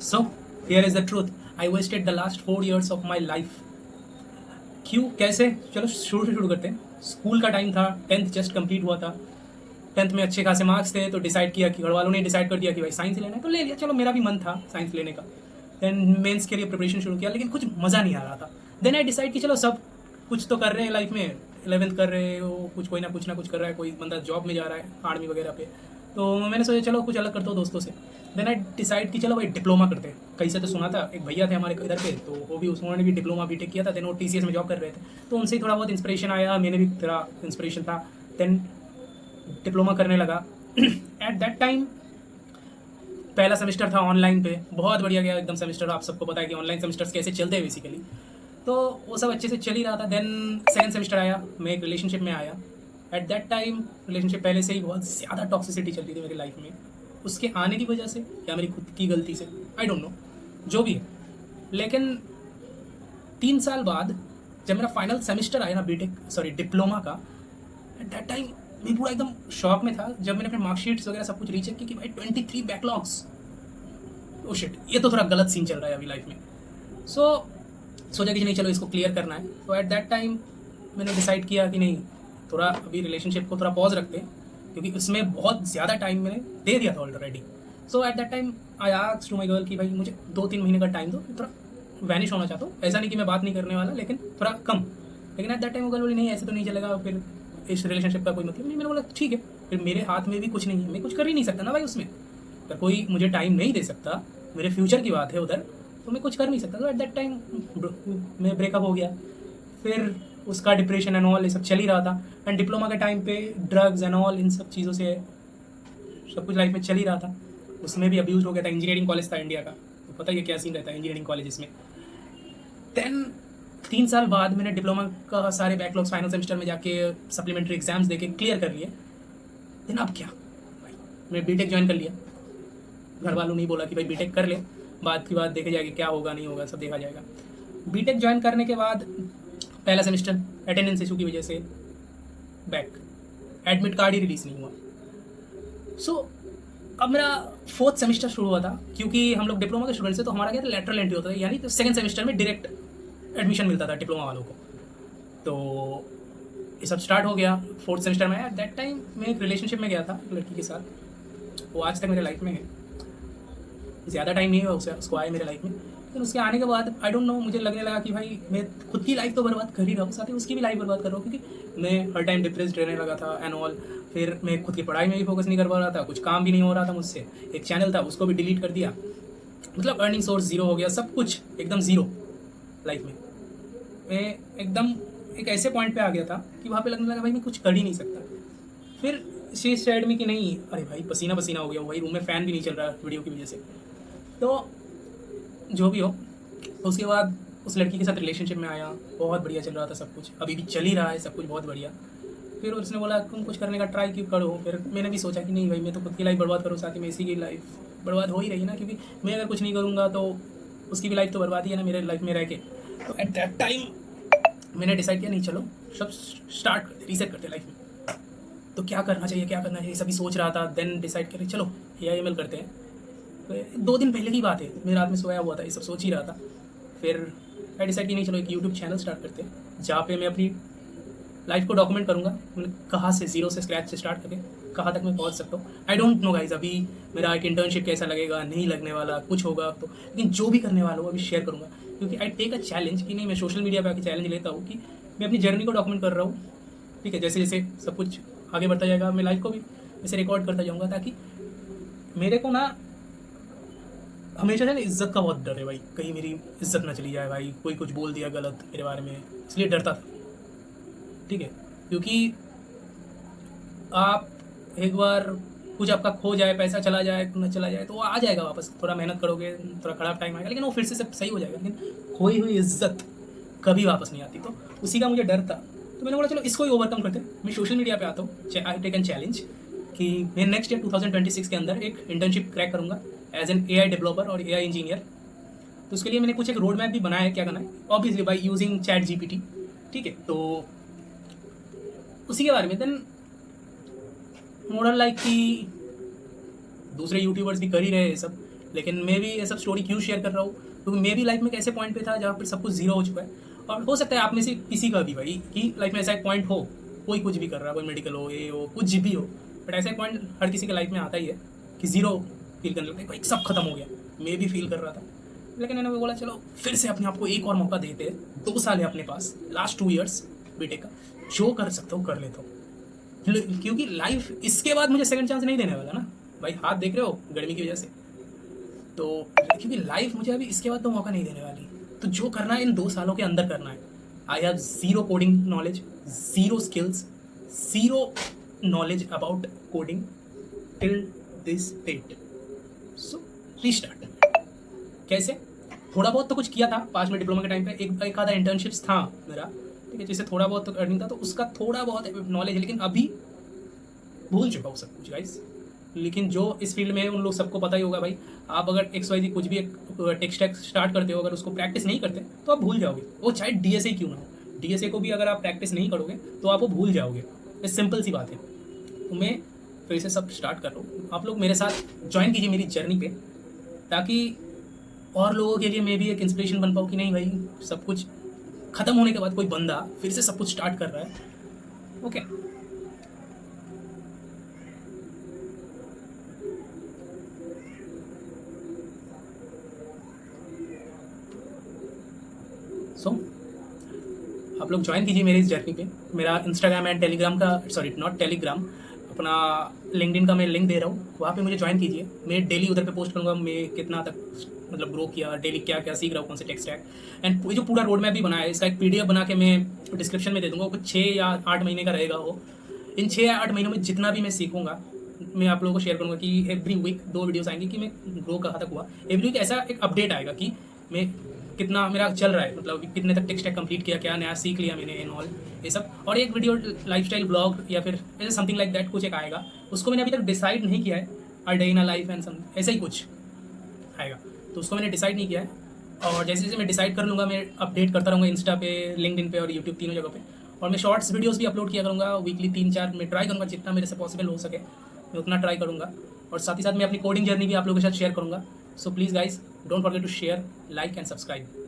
So here is the truth, I wasted the last 4 years of my life. क्यों, कैसे? चलो शुरू से शुरू करते हैं। स्कूल का टाइम था, 10th जस्ट कंप्लीट हुआ था। 10th में अच्छे खासे मार्क्स थे, तो डिसाइड किया कि घर वालों ने डिसाइड कर दिया कि भाई साइंस लेना है, तो ले लिया। चलो मेरा भी मन था साइंस लेने का। देन मेंस के लिए प्रिपरेशन शुरू किया, लेकिन कुछ मज़ा नहीं आ रहा था। देन आई डिसाइड कि चलो सब कुछ तो कर रहे हैं लाइफ में, 11th कर रहे हो, कुछ कोई ना कुछ कर रहा है, कोई बंदा जॉब में जा रहा है आर्मी वगैरह पे। तो मैंने सोचा चलो कुछ अलग करता हूँ दोस्तों से। देन आई डिसाइड कि चलो भाई डिप्लोमा करते हैं। कहीं से तो सुना था, एक भैया थे हमारे इधर पे, तो वो भी उन्होंने भी डिप्लोमा बीटेक किया था। देन वो TCS में जॉब कर रहे थे, तो उनसे ही थोड़ा बहुत इंस्पिरेशन आया, मैंने भी थोड़ा इंस्पिरेशन था। देन डिप्लोमा करने लगा। एट दैट टाइम पहला सेमेस्टर था ऑनलाइन पे, बहुत बढ़िया गया एकदम सेमेस्टर। आप सबको पता है कि ऑनलाइन सेमेस्टर्स कैसे चलते हैं बेसिकली, तो वो सब अच्छे से चल ही रहा था। देन सेकंड सेमेस्टर आया, मैं एक रिलेशनशिप में आया। एट दैट टाइम रिलेशनशिप पहले से ही बहुत ज़्यादा टॉक्सिसिटी चल रही थी मेरी लाइफ में, उसके आने की वजह से या मेरी खुद की गलती से, आई डोंट नो, जो भी है। लेकिन 3 साल बाद जब मेरा फाइनल सेमेस्टर आया ना बीटेक, सॉरी डिप्लोमा का, एट दैट टाइम मैं पूरा एकदम शॉक में था जब मैंने अपने मार्कशीट्स वगैरह सब कुछ रीचेक की कि भाई 23 बैकलॉग्स। ओ शिट, ये तो थोड़ा गलत सीन चल रहा है अभी लाइफ में। सो सोचा कि नहीं चलो इसको क्लियर करना है। तो एट दैट टाइम मैंने डिसाइड किया कि नहीं, थोड़ा अभी रिलेशनशिप को थोड़ा पॉज रखते हैं, क्योंकि उसमें बहुत ज़्यादा टाइम मैंने दे दिया था already. So at that time I asked to my girl कि भाई मुझे 2-3 महीने का टाइम दो, थोड़ा वैनिश होना चाहता हूँ। ऐसा नहीं कि मैं बात नहीं करने वाला, लेकिन थोड़ा कम। लेकिन एट दैट टाइम वो गर्ल बोली नहीं ऐसे तो नहीं चलेगा, फिर इस रिलेशनशिप का कोई मतलब नहीं। मैंने बोला ठीक है, फिर मेरे हाथ में भी कुछ नहीं है, मैं कुछ कर ही नहीं सकता ना भाई उसमें। अगर कोई मुझे टाइम नहीं दे सकता, मेरे फ्यूचर की बात है उधर, तो मैं कुछ कर नहीं सकता। तो एट दैट टाइम मैं ब्रेकअप हो गया। फिर उसका डिप्रेशन एंड ऑल ये सब चल ही रहा था। एंड डिप्लोमा के टाइम पे ड्रग्स एंड ऑल इन सब चीज़ों से सब कुछ लाइफ में चल ही रहा था। उसमें भी अब्यूज हो गया था। इंजीनियरिंग कॉलेज था इंडिया का, तो पता ही है क्या सीन रहता है इंजीनियरिंग कॉलेज में। देन 3 साल बाद मैंने डिप्लोमा का सारे बैकलॉग्स फाइनल सेमेस्टर में जाके सप्लीमेंट्री एग्जाम्स देके क्लियर कर लिए। देन अब क्या भाई, मैं बीटेक ज्वाइन कर लिया। घर वालों ने बोला कि भाई बीटेक कर ले, बाद की बात देखा जाएगी, क्या होगा नहीं होगा सब देखा जाएगा। बीटेक ज्वाइन करने के बाद पहला सेमेस्टर अटेंडेंस इशू की वजह से बैक, एडमिट कार्ड ही रिलीज़ नहीं हुआ। सो अब मेरा फोर्थ सेमेस्टर शुरू हुआ था, क्योंकि हम लोग डिप्लोमा के स्टूडेंट्स थे, तो हमारा क्या था लेटरल एंट्री होता था, यानी तो सेकंड सेमेस्टर में डायरेक्ट एडमिशन मिलता था डिप्लोमा वालों को। तो ये सब स्टार्ट हो गया फोर्थ सेमेस्टर में। एट दैट टाइम मैं एक रिलेशनशिप में गया था एक लड़की के साथ, वो आज तक मेरे लाइफ में है। ज़्यादा टाइम नहीं हुआ उसे उसको आए मेरे लाइफ में, लेकिन उसके आने के बाद आई डोंट नो, मुझे लगने लगा कि भाई मैं खुद की लाइफ तो बर्बाद कर ही रहा हूँ, साथ ही उसकी भी लाइफ बर्बाद कर रहा हूँ, क्योंकि मैं हर टाइम डिप्रेस्ड रहने लगा था एंड ऑल। फिर मैं खुद की पढ़ाई में भी फोकस नहीं कर पा रहा था, कुछ काम भी नहीं हो रहा था मुझसे। एक चैनल था उसको भी डिलीट कर दिया, मतलब अर्निंग सोर्स ज़ीरो हो गया, सब कुछ एकदम ज़ीरो लाइफ में। मैं एकदम एक ऐसे पॉइंट पे आ गया था कि वहाँ पे लगने लगा भाई मैं कुछ कर ही नहीं सकता। फिर शी सेड में कि नहीं, अरे भाई पसीना पसीना हो गया, वही रूम में फ़ैन भी नहीं चल रहा वीडियो की वजह से। तो जो भी हो, उसके बाद उस लड़की के साथ रिलेशनशिप में आया, बहुत बढ़िया चल रहा था सब कुछ, अभी भी चल ही रहा है सब कुछ बहुत बढ़िया। फिर उसने बोला तुम कुछ करने का ट्राई क्यों करो। फिर मैंने भी सोचा कि नहीं भाई मैं तो खुद की लाइफ बर्बाद करूँ, साथ ही में इसी की लाइफ बर्बाद हो ही रही है ना, क्योंकि मैं अगर कुछ नहीं करूँगा तो उसकी भी लाइफ तो बर्बाद ही है ना मेरे लाइफ में रह के। तो एट दैट टाइम मैंने डिसाइड किया नहीं चलो सब स्टार्ट करते, रीसेट करते लाइफ में। तो क्या करना चाहिए क्या करना चाहिए सभी सोच रहा था। देन डिसाइड करें चलो AIML करते हैं। तो 2 दिन पहले की बात है, मैं रात में सोया हुआ था, ये सब सोच ही रहा था। फिर मैं डिसाइड की नहीं चलो एक यूट्यूब चैनल स्टार्ट करते हैं, जहाँ पे मैं अपनी लाइफ को डॉक्यूमेंट करूँगा, मतलब कहाँ से ज़ीरो से स्क्रैच से स्टार्ट करके कहाँ तक मैं पहुँच सकता हूँ। आई डोंट नो गाइज अभी मेरा एक इंटर्नशिप कैसा लगेगा, नहीं लगने वाला, कुछ होगा तो, लेकिन जो भी करने वाला हो अभी शेयर करूँगा, क्योंकि आई टेक अ चैलेंज कि नहीं, मैं सोशल मीडिया पे आके चैलेंज लेता हूँ कि मैं अपनी जर्नी को डॉक्यूमेंट कर रहा हूँ। ठीक है, जैसे जैसे सब कुछ आगे बढ़ता जाएगा मैं लाइफ को भी वैसे रिकॉर्ड करता जाऊँगा, ताकि मेरे को ना हमेशा से ना इज्जत का बहुत डर है भाई, कहीं मेरी इज्जत ना चली जाए भाई, कोई कुछ बोल दिया गलत मेरे बारे में, इसलिए डरता था। ठीक है, क्योंकि आप एक बार कुछ आपका खो जाए, पैसा चला जाए न चला जाए, तो वो आ जाएगा वापस, थोड़ा मेहनत करोगे, थोड़ा खराब टाइम आएगा, लेकिन वो फिर से सब सही हो जाएगा। लेकिन खोई हुई इज्जत कभी वापस नहीं आती, तो उसी का मुझे डर था। तो मैंने बोला चलो इसको ही ओवरकम करते हैं, मैं सोशल मीडिया पे आता हूँ। आई टेक एन चैलेंज कि मैं नेक्स्ट ईयर 2026 के अंदर एक इंटर्नशिप क्रैक करूँगा एज एन AI डेवलपर और AI इंजीनियर। तो उसके लिए मैंने कुछ एक रोड मैप भी बनाया है क्या करना है, ऑब्वियसली बाई यूजिंग ChatGPT। ठीक है, तो उसी के बारे में देन मॉडल लाइक कि दूसरे यूट्यूबर्स भी कर ही रहे हैं सब, लेकिन मैं भी ये सब स्टोरी क्यों शेयर कर रहा हूँ, क्योंकि मैं भी लाइफ में एक ऐसे पॉइंट पे था जहाँ पर सब कुछ जीरो हो चुका है। और हो सकता है आप में से किसी का भी भाई कि लाइफ में ऐसा एक पॉइंट हो, कोई कुछ भी कर रहा है, कोई मेडिकल हो, ये हो, कुछ भी हो, बट ऐसा एक पॉइंट हर किसी के लाइफ में आता ही है कि जीरो फील करने लगता है, कोई सब खत्म हो गया। मैं भी फील कर रहा था, लेकिन मैंने बोला चलो फिर से अपने आप को एक और मौका देते हैं। 2 साल है अपने पास, लास्ट 2 ईयर्स बीटेक का, जो कर सकता हूँ कर लेता हूँ, क्योंकि लाइफ इसके बाद मुझे सेकंड चांस नहीं देने वाला ना भाई। हाथ देख रहे हो गर्मी की वजह से, तो क्योंकि लाइफ मुझे अभी इसके बाद तो मौका नहीं देने वाली, तो जो करना है इन 2 सालों के अंदर करना है। I have zero coding knowledge, zero skills, zero knowledge about coding till this date. So restart. कैसे? थोड़ा बहुत तो कुछ किया था पास में डिप्लोमा के टाइम पे, एक आधा इंटर्नशिप्स था मेरा, ठीक है, जिससे थोड़ा बहुत तो अर्निंग था, तो उसका थोड़ा बहुत नॉलेज है, लेकिन अभी भूल चुका हूँ सब कुछ गाइस। लेकिन जो इस फील्ड में है उन लोग सबको पता ही होगा भाई, आप अगर XYZ कुछ भी एक टेक स्टैक स्टार्ट करते हो, अगर उसको प्रैक्टिस नहीं करते तो आप भूल जाओगे, वो चाहे DSA क्यों ना हो। DSA को भी अगर आप प्रैक्टिस नहीं करोगे तो आप वो भूल जाओगे, ये सिंपल सी बात है। तो मैं फिर से सब स्टार्ट कर रहा हूँ, आप लोग मेरे साथ ज्वाइन कीजिए मेरी जर्नी पे, ताकि और लोगों के लिए मैं भी एक इंस्पिरेशन बन पाऊँ कि नहीं भाई, सब कुछ ख़त्म होने के बाद कोई बंदा फिर से सब कुछ स्टार्ट कर रहा है। ओके, सो आप लोग ज्वाइन कीजिए मेरी इस जर्नी पे। मेरा इंस्टाग्राम एंड टेलीग्राम का, सॉरी नॉट टेलीग्राम, अपना लिंक्डइन का मैं लिंक दे रहा हूँ, वहाँ पे मुझे ज्वाइन कीजिए। मैं डेली उधर पे पोस्ट करूँगा मैं कितना तक मतलब ग्रो किया, डेली क्या क्या सीख रहा हूँ, कौन से टेक स्टैक, एंड जो पूरा रोड मैप भी बनाया है, इसका एक PDF बना के मैं डिस्क्रिप्शन में दे दूँगा। कुछ 6 या 8 महीने का रहेगा वो। इन 6 या 8 महीनों में जितना भी मैं सीखूंगा मैं आप लोगों को शेयर करूँगा कि एवरी वीक 2 वीडियोस आएंगी कि मैं ग्रो कहाँ तक हुआ। एवरी वीक ऐसा एक अपडेट आएगा कि मैं कितना मेरा चल रहा है, मतलब कितने तक टेक स्टैक कंप्लीट किया, क्या नया सीख लिया मैंने इन ऑल, ये सब। और एक वीडियो लाइफस्टाइल ब्लॉग या फिर ऐसे समथिंग लाइक दैट कुछ एक आएगा, उसको मैंने अभी तक डिसाइड नहीं किया है। A day in a life and some ऐसा ही कुछ आएगा, तो उसको मैंने डिसाइड नहीं किया है। और जैसे जैसे मैं डिसाइड कर लूँगा मैं अपडेट करता रहूँगा इंस्टा पे, लिंक्डइन पे और यूट्यूब, तीनों जगह पे। और मैं शॉर्ट्स वीडियोस भी अपलोड किया करूँगा वीकली 3-4। मैं ट्राई करूँगा जितना मेरे से पॉसिबल हो सके मैं उतना ट्राई करूँगा। और साथ ही साथ मैं अपनी कोडिंग जर्नी भी आप लोगों के साथ शेयर करूँगा। So please guys don't forget to share, like and subscribe.